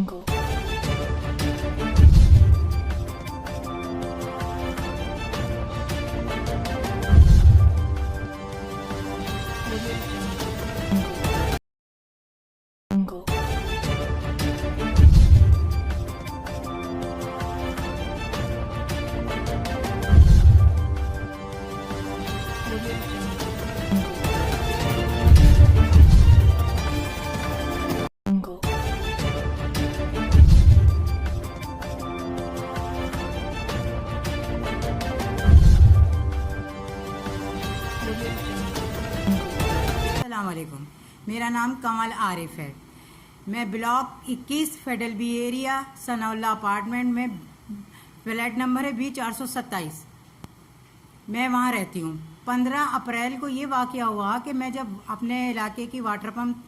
Jungle. Jungle. Jungle. अस्सलामुअलैकुम। मेरा नाम कमल आरिफ है। मैं block 21 federal B area Sanaullah apartment में फ्लैट नंबर है B427। मैं वहाँ रहती हूँ। 15 अप्रैल को ये वाक़या हुआ कि मैं जब अपने इलाके की वाटर पम्प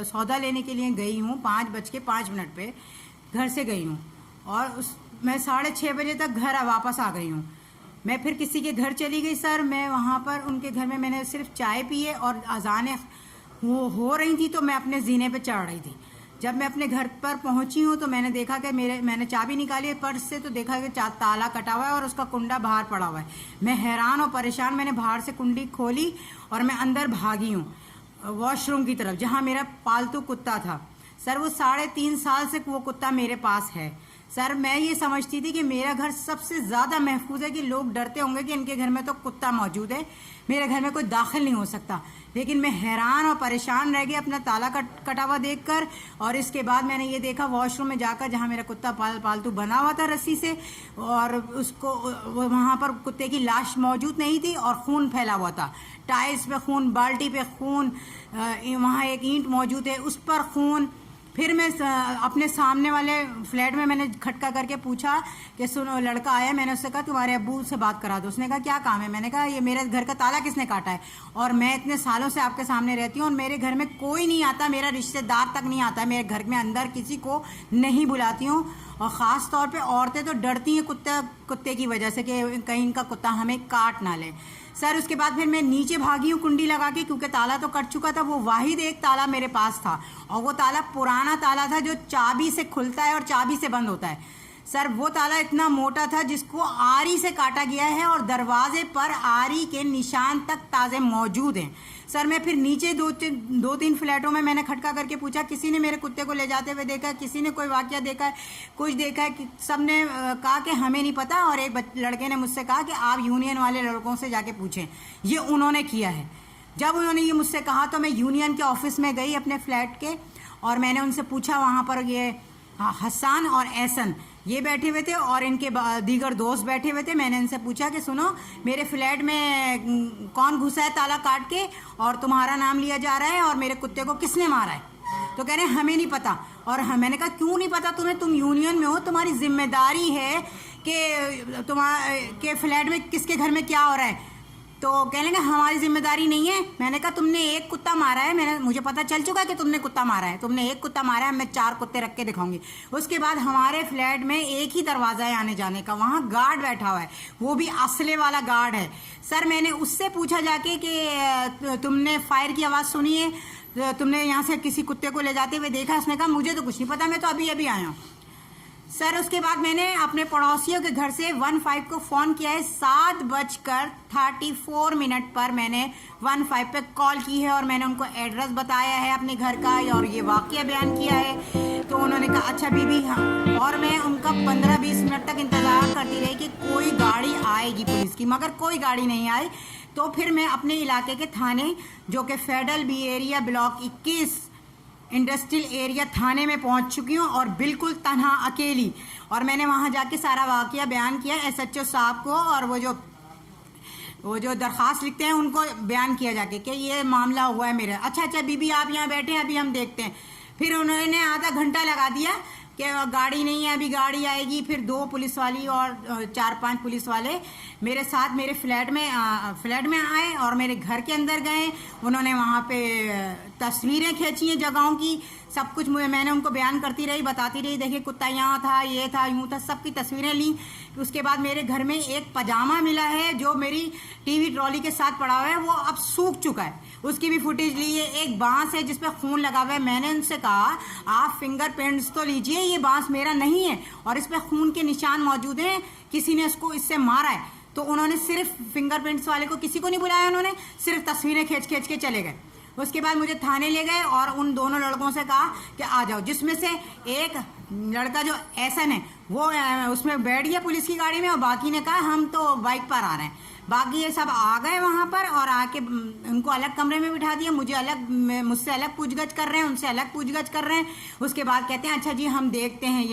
सौदा लेने के लिए गई हूँ 5:05 पे घर से गई हूँ और मैं 6:30 बजे तक घर वापस आ गई हूँ। मैं फिर किसी के घर चली गई सर। मैं वहाँ पर उनके घर में मैंने सिर्फ चाय पिए और अजानें हो रही थी तो मैं अपने जीने पे चढ़ रही थी। जब मैं अपने घर पर पहुंची हूँ तो मैंने देखा कि मैंने चाबी निकाली पर्स से तो देखा कि ताला कटा हुआ है और उसका कुंडा बाहर पड़ा हुआ है। मैं हैरान और परेशान, मैंने बाहर से कुंडी खोली और मैं अंदर भागी हूँ वॉशरूम की तरफ जहाँ मेरा पालतू कुत्ता था। सर वो 3.5 साल से वो कुत्ता मेरे पास है। सर मैं ये समझती थी कि मेरा घर सबसे ज़्यादा महफूज है, कि लोग डरते होंगे कि इनके घर में तो कुत्ता मौजूद है, मेरे घर में कोई दाखिल नहीं हो सकता। लेकिन मैं हैरान और परेशान रह गई अपना ताला कटा हुआ देखकर। और इसके बाद मैंने ये देखा वॉशरूम में जाकर जहाँ मेरा कुत्ता पालतू बना हुआ था रस्सी से, और उसको वहाँ पर कुत्ते की लाश मौजूद नहीं थी और खून फैला हुआ था। टाइल्स पे खून, बाल्टी पे खून, वहाँ एक ईंट मौजूद है उस पर खून। फिर मैं अपने सामने वाले फ्लैट में मैंने खटका करके पूछा कि सुनो, लड़का आया, मैंने उससे कहा तुम्हारे अब्बू से बात करा दो। उसने कहा क्या काम है? मैंने कहा ये मेरे घर का ताला किसने काटा है, और मैं इतने सालों से आपके सामने रहती हूँ और मेरे घर में कोई नहीं आता, मेरा रिश्तेदार तक नहीं आता, मेरे घर में अंदर किसी को नहीं बुलाती हूँ। और ख़ास तौर पे औरतें तो डरती हैं कुत्ते की वजह से कि कहीं इनका कुत्ता हमें काट ना ले। सर उसके बाद फिर मैं नीचे भागी हूँ कुंडी लगा के, क्योंकि ताला तो कट चुका था। वो वाहिद एक ताला मेरे पास था और वो ताला पुराना ताला था जो चाबी से खुलता है और चाबी से बंद होता है। सर वो ताला इतना मोटा था जिसको आरी से काटा गया है और दरवाजे पर आरी के निशान तक ताज़े मौजूद हैं। सर मैं फिर नीचे दो तीन फ्लैटों में मैंने खटका करके पूछा, किसी ने मेरे कुत्ते को ले जाते हुए देखा है, किसी ने कोई वाकया देखा है, कुछ देखा है? सब ने कहा कि हमें नहीं पता। और एक लड़के ने मुझसे कहा कि आप यूनियन वाले लड़कों से जाके पूछें। ये उन्होंने किया है। जब उन्होंने ये मुझसे कहा तो मैं यूनियन के ऑफिस में गई अपने फ्लैट के, और मैंने उनसे पूछा। वहाँ पर ये हसन और एहसन ये बैठे हुए थे और इनके दीगर दोस्त बैठे हुए थे। मैंने इनसे पूछा कि सुनो, मेरे फ्लैट में कौन घुसा है ताला काट के और तुम्हारा नाम लिया जा रहा है, और मेरे कुत्ते को किसने मारा है? तो कह रहे हैं हमें नहीं पता। और मैंने कहा क्यों नहीं पता तुम्हें? तुम यूनियन में हो, तुम्हारी जिम्मेदारी है कि तुम्हारे फ्लैट में किसके घर में क्या हो रहा है। तो कहने लगे हमारी जिम्मेदारी नहीं है। मैंने कहा तुमने एक कुत्ता मारा है, मुझे पता चल चुका है कि तुमने कुत्ता मारा है, तुमने एक कुत्ता मारा है, मैं 4 कुत्ते रख के दिखाऊंगी। उसके बाद हमारे फ्लैट में एक ही दरवाज़ा है आने जाने का, वहाँ गार्ड बैठा हुआ है, वो भी असले वाला गार्ड है। सर मैंने उससे पूछा जाके कि तुमने फायर की आवाज़ सुनी है, तुमने यहाँ से किसी कुत्ते को ले जाते हुए देखा? उसने कहा मुझे तो कुछ नहीं पता, मैं तो अभी अभी आया हूँ। सर उसके बाद मैंने अपने पड़ोसियों के घर से 15 को फ़ोन किया है। 7:34 पर मैंने 15 पे कॉल की है और मैंने उनको एड्रेस बताया है अपने घर का और ये वाक़या बयान किया है। तो उन्होंने कहा अच्छा बीबी, हाँ। और मैं उनका 15-20 मिनट तक इंतज़ार करती रही कि कोई गाड़ी आएगी पुलिस की, मगर कोई गाड़ी नहीं आई। तो फिर मैं अपने इलाके के थाने, जो कि federal B area block 21 industrial area थाने में पहुंच चुकी हूँ, और बिल्कुल तन्हा अकेली। और मैंने वहां जाके सारा वाकया बयान किया SHO साहब को, और वो जो दरख्वास्त लिखते हैं उनको बयान किया जाके कि ये मामला हुआ है मेरा। अच्छा बीबी आप यहाँ बैठे हैं, अभी हम देखते हैं। फिर उन्होंने आधा घंटा लगा दिया कि गाड़ी नहीं है, अभी गाड़ी आएगी। फिर 2 पुलिस वाली और 4-5 पुलिस वाले मेरे साथ मेरे फ्लैट में आए और मेरे घर के अंदर गए। उन्होंने वहाँ पे तस्वीरें खींची हैं जगहों की, सब कुछ मैंने उनको बयान करती रही, बताती रही, देखिए कुत्ता यहाँ था, ये था, यूँ था, सबकी तस्वीरें ली। उसके बाद मेरे घर में एक पजामा मिला है जो मेरी टीवी ट्रॉली के साथ पड़ा हुआ है, वो अब सूख चुका है, उसकी भी फुटेज ली है। एक बांस है जिसपे खून लगा हुआ है। मैंने उनसे कहा आप फिंगरप्रिंट्स तो लीजिए, ये बांस मेरा नहीं है और इस पे खून के निशान मौजूद हैं, किसी ने इसको इससे मारा है। तो उन्होंने सिर्फ फिंगरप्रिंट्स वाले को किसी को नहीं बुलाया, उन्होंने सिर्फ तस्वीरें खींच खींच के चले गए। उसके बाद मुझे थाने ले गए और उन दोनों लड़कों से कहा कि आ जाओ, जिसमें से एक लड़का जो एहसन है वो उसमें बैठ गया पुलिस की गाड़ी में और बाकी ने कहा हम तो बाइक पर आ रहे हैं। बाकी ये सब आ गए वहाँ पर और आके उनको अलग कमरे में बिठा दिया, मुझसे अलग पूछगछ कर रहे हैं, उनसे अलग पूछगछ कर रहे हैं। उसके बाद कहते हैं अच्छा जी हम देखते हैं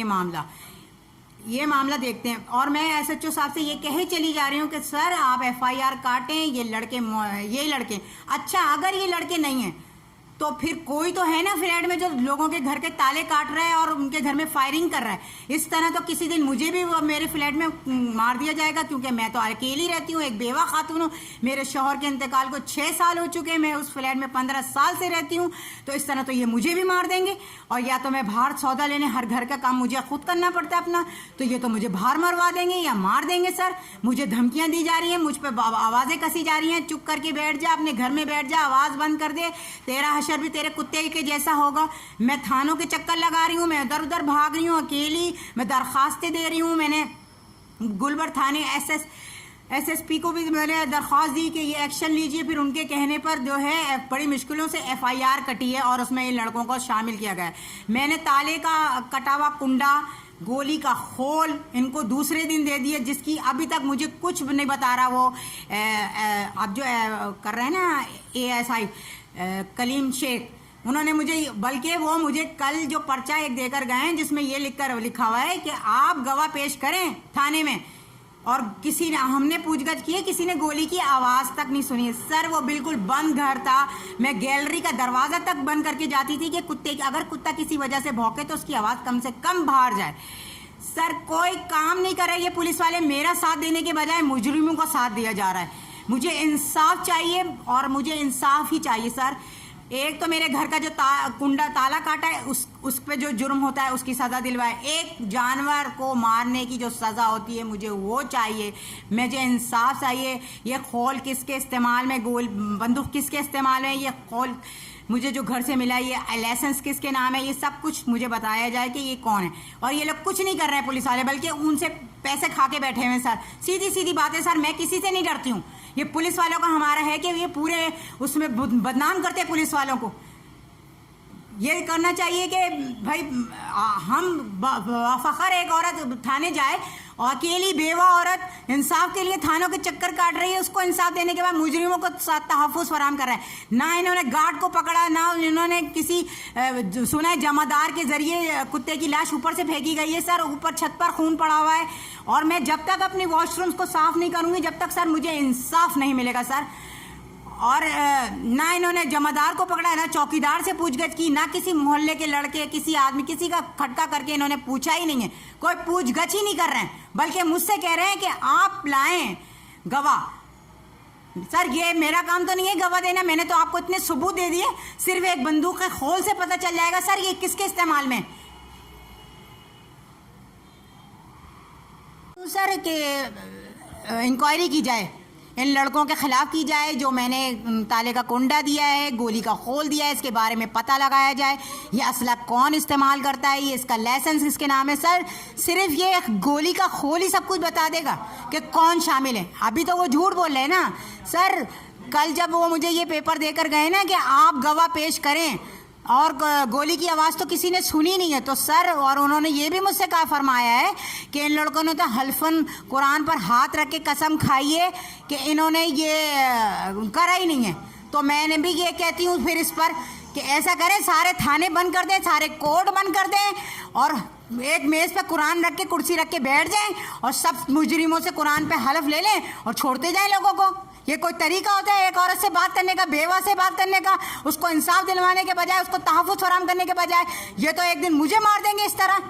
ये मामला देखते हैं। और मैं एसएचओ साहब से ये कहे चली जा रही हूँ कि सर आप एफआईआर काटें, ये लड़के अच्छा अगर ये लड़के नहीं हैं तो फिर कोई तो है ना फ्लैट में जो लोगों के घर के ताले काट रहा है और उनके घर में फायरिंग कर रहा है। इस तरह तो किसी दिन मुझे भी मेरे फ्लैट में मार दिया जाएगा, क्योंकि मैं तो अकेली रहती हूँ, एक बेवा खातून हूँ। मेरे शौहर के इंतकाल को 6 साल हो चुके हैं, मैं उस फ्लैट में 15 साल से रहती हूँ। तो इस तरह तो ये मुझे भी मार देंगे। और या तो मैं बाहर सौदा लेने, हर घर का काम मुझे खुद करना पड़ता है अपना, तो ये तो मुझे बाहर मरवा देंगे या मार देंगे। सर मुझे धमकियां दी जा रही हैं, मुझ पर आवाज़ें कसी जा रही हैं, चुप करके बैठ जा, अपने घर में बैठ जा, आवाज़ बंद कर दे, तेरा हशर भी तेरे कुत्ते के जैसा होगा। मैं थानों के चक्कर लगा रही हूँ, मैं इधर उधर भाग रही हूँ अकेली, मैं दरखास्तें दे रही हूँ। मैंने गुलबर थाने एसएसपी को भी मैंने दरख्वास्त दी कि ये एक्शन लीजिए। फिर उनके कहने पर जो है बड़ी मुश्किलों से एफआईआर कटी है और उसमें इन लड़कों को शामिल किया गया है। मैंने ताले का कटा हुआ कुंडा, गोली का खोल इनको दूसरे दिन दे दिए, जिसकी अभी तक मुझे कुछ नहीं बता रहा वो अब जो कर रहे हैं ना एएसआई कलीम शेख, उन्होंने मुझे, बल्कि वो मुझे कल जो पर्चा एक देकर गए हैं जिसमें ये लिखा हुआ है कि आप गवाह पेश करें थाने में। और किसी ने, हमने पूछगछ की है, किसी ने गोली की आवाज़ तक नहीं सुनी। सर वो बिल्कुल बंद घर था, मैं गैलरी का दरवाज़ा तक बंद करके जाती थी कि अगर कुत्ता किसी वजह से भौंके तो उसकी आवाज़ कम से कम बाहर जाए। सर कोई काम नहीं कर रहे ये पुलिस वाले, मेरा साथ देने के बजाय मुजरिमों का साथ दिया जा रहा है। मुझे इंसाफ चाहिए और मुझे इंसाफ ही चाहिए सर। एक तो मेरे घर का जो कुंडा ताला काटा है उस पे जो जुर्म होता है उसकी सज़ा दिलवाए। एक जानवर को मारने की जो सज़ा होती है मुझे वो चाहिए। मुझे इंसाफ चाहिए। ये खोल किसके इस्तेमाल में, बंदूक किसके इस्तेमाल में, ये खोल मुझे जो घर से मिला, ये लाइसेंस किसके नाम है, ये सब कुछ मुझे बताया जाए कि ये कौन है। और ये लोग कुछ नहीं कर रहे हैं पुलिस वाले, बल्कि उनसे पैसे खा के बैठे हुए हैं सर। सीधी सीधी बात है सर, मैं किसी से नहीं डरती हूँ। ये पुलिस वालों का हमारा है कि ये पूरे उसमें बदनाम करते हैं पुलिस वालों को। ये करना चाहिए कि भाई हम फ़ख्र एक औरत थाने जाए और अकेली बेवा औरत इंसाफ के लिए थानों के चक्कर काट रही है, उसको इंसाफ देने के बाद मुजरिमों को तहफ़्फ़ुज़ फराहम कर रहा है। ना इन्होंने गार्ड को पकड़ा, ना इन्होंने किसी सुना है जमादार के ज़रिए कुत्ते की लाश ऊपर से फेंकी गई है सर, ऊपर छत पर खून पड़ा हुआ है। और मैं जब तक अपने वॉशरूम्स को साफ़ नहीं करूँगी जब तक सर मुझे इंसाफ नहीं मिलेगा सर। और ना इन्होंने जमादार को पकड़ा, ना चौकीदार से पूछगछ की, ना किसी मोहल्ले के लड़के, किसी आदमी, किसी का खटका करके इन्होंने पूछा ही नहीं है। कोई पूछगछ ही नहीं कर रहे हैं, बल्कि मुझसे कह रहे हैं कि आप लाएं गवाह। सर ये मेरा काम तो नहीं है गवाह देना, मैंने तो आपको इतने सबूत दे दिए, सिर्फ एक बंदूक के खोल से पता चल जाएगा सर ये किसके इस्तेमाल में। सर कि इंक्वायरी की जाए, इन लड़कों के खिलाफ की जाए, जो मैंने ताले का कुंडा दिया है, गोली का खोल दिया है, इसके बारे में पता लगाया जाए। ये असला कौन इस्तेमाल करता है, ये इसका लाइसेंस किसके नाम है। सर सिर्फ ये गोली का खोल ही सब कुछ बता देगा कि कौन शामिल है। अभी तो वो झूठ बोल रहे हैं ना सर। कल जब वो मुझे ये पेपर देकर गए ना कि आप गवाह पेश करें, और गोली की आवाज़ तो किसी ने सुनी नहीं है, तो सर, और उन्होंने ये भी मुझसे कहा फरमाया है कि इन लड़कों ने तो हल्फन कुरान पर हाथ रख के कसम खाई है कि इन्होंने ये करा ही नहीं है। तो मैंने भी ये कहती हूँ फिर इस पर कि ऐसा करें, सारे थाने बंद कर दें, सारे कोर्ट बंद कर दें और एक मेज़ पे कुरान रख के, कुर्सी रख के बैठ जाएं और सब मुजरिमों से कुरान पे हलफ ले लें और छोड़ते जाएं लोगों को। ये कोई तरीका होता है एक औरत से बात करने का, बेवा से बात करने का, उसको इंसाफ दिलवाने के बजाय, उसको तहफ़्फ़ुज़ फराहम करने के बजाय। ये तो एक दिन मुझे मार देंगे इस तरह।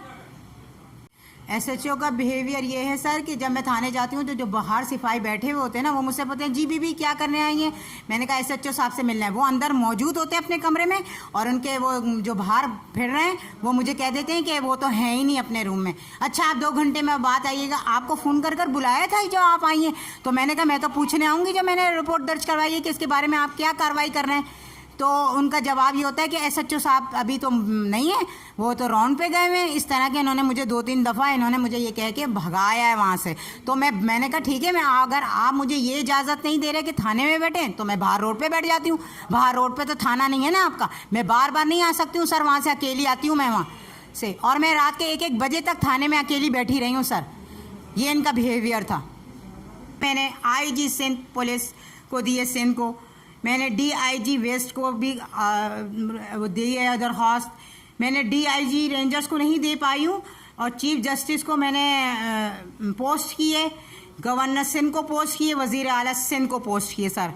एसएचओ का बिहेवियर ये है सर कि जब मैं थाने जाती हूँ तो जो बाहर सिपाही बैठे हुए होते हैं ना, वो मुझसे पूछते हैं जी बीबी क्या करने आई हैं। मैंने कहा एसएचओ साहब से मिलना है। वो अंदर मौजूद होते हैं अपने कमरे में, और उनके वो जो बाहर फिर रहे हैं वो मुझे कह देते हैं कि वो तो हैं ही नहीं अपने रूम में। अच्छा आप 2 घंटे में बात आइएगा, आपको फ़ोन कर कर बुलाया था जो आप आई हैं। तो मैंने कहा मैं तो पूछने आऊँगी जो मैंने रिपोर्ट दर्ज करवाई है कि इसके बारे में आप क्या कार्रवाई कर रहे हैं। तो उनका जवाब ये होता है कि एसएचओ साहब अभी तो नहीं है, वो तो राउंड पे गए हुए हैं। इस तरह के इन्होंने मुझे 2-3 दफ़ा इन्होंने मुझे ये कह के भगाया है वहाँ से। तो मैंने कहा ठीक है, मैं अगर आप मुझे ये इजाज़त नहीं दे रहे कि थाने में बैठें तो मैं बाहर रोड पे बैठ जाती हूँ। बाहर रोड पे तो थाना नहीं है ना आपका, मैं बार बार नहीं आ सकती हूँ सर, वहाँ से अकेली आती हूँ मैं वहाँ से, और मैं रात के 1-1 बजे तक थाने में अकेली बैठी रही हूँ सर। ये इनका बिहेवियर था। मैंने आईजी सिंध पुलिस को दिए, सिंध को मैंने डीआईजी वेस्ट को भी दी है दरख्वास्त। मैंने डीआईजी रेंजर्स को नहीं दे पाई हूँ, और चीफ जस्टिस को मैंने पोस्ट की है, गवर्नर सिंध को पोस्ट किए, वज़ीर आला सिंध को पोस्ट किए सर।